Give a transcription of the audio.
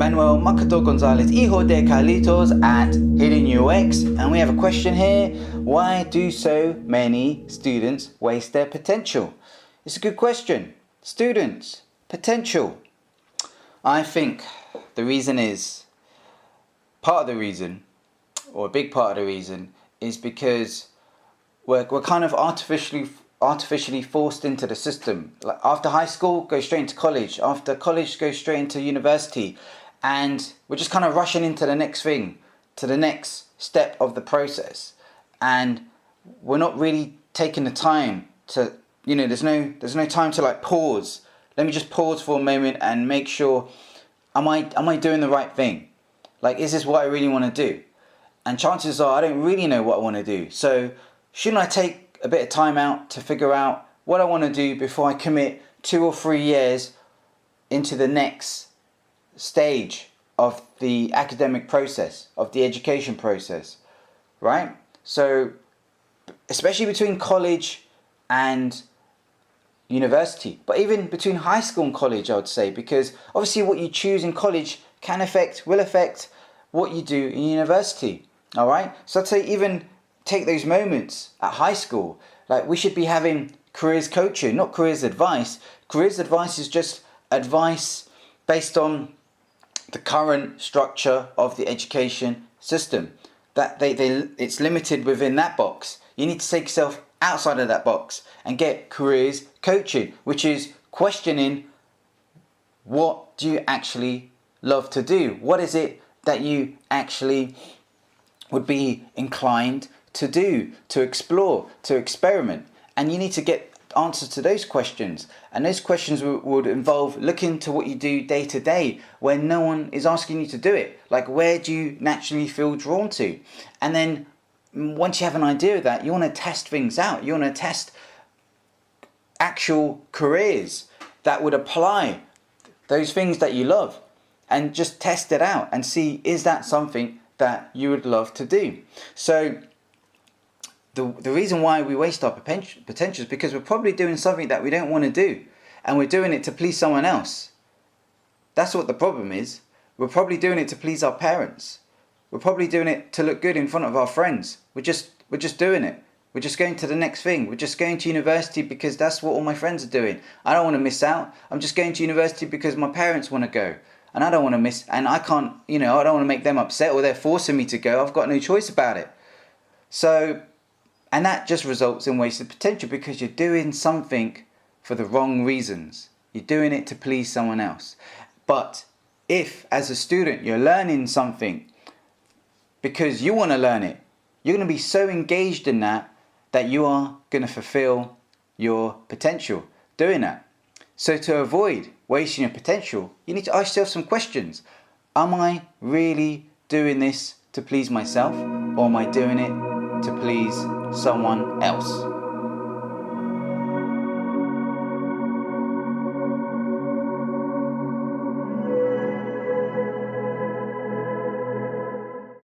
Manuel Macato Gonzalez, Hijo de Carlitos at HiddenUX, and we have a question here. Why do so many students waste their potential? It's a good question. Students, potential. I think the reason is, part of the reason, or a big part of the reason, is because we're kind of artificially forced into the system. Like after high school, go straight into college. After college, go straight into university. And we're just kind of rushing into the next thing, to the next step of the process. And we're not really taking the time to, there's no time to like pause. Let me just pause for a moment and make sure, am I doing the right thing? Like, is this what I really want to do? And chances are I don't really know what I want to do. So shouldn't I take a bit of time out to figure out what I want to do before I commit 2 or 3 years into the next stage of the academic process, of the education process, right? So especially between college and university, but even between high school and college, I would say, because obviously what you choose in college will affect what you do in university. All right, so I'd say even take those moments at high school. Like, we should be having careers coaching, not careers advice. Careers advice is just advice based on the current structure of the education system. That it's limited within that box. You need to take yourself outside of that box and get careers coaching, which is questioning, what do you actually love to do? What is it that you actually would be inclined to do, to explore, to experiment? And you need to get answers to those questions. And those questions would involve looking to what you do day to day when no one is asking you to do it. Like, where do you naturally feel drawn to? And then once you have an idea of that, you want to test things out. You want to test actual careers that would apply those things that you love, and just test it out and see, is that something that you would love to do? So the reason why we waste our potential is because we're probably doing something that we don't want to do, and we're doing it to please someone else. That's what the problem is. We're probably doing it to please our parents. We're probably doing it to look good in front of our friends. We're just doing it. We're just going to the next thing. We're just going to university because that's what all my friends are doing. I don't want to miss out. I'm just going to university because my parents want to go. And I don't want to miss, and I can't, I don't want to make them upset, or they're forcing me to go. I've got no choice about it. So, and that just results in wasted potential, because you're doing something for the wrong reasons. You're doing it to please someone else. But if, as a student, you're learning something because you want to learn it, you're going to be so engaged in that you are going to fulfill your potential doing that. So to avoid wasting your potential, you need to ask yourself some questions. Am I really doing this to please myself, or am I doing it to please someone else?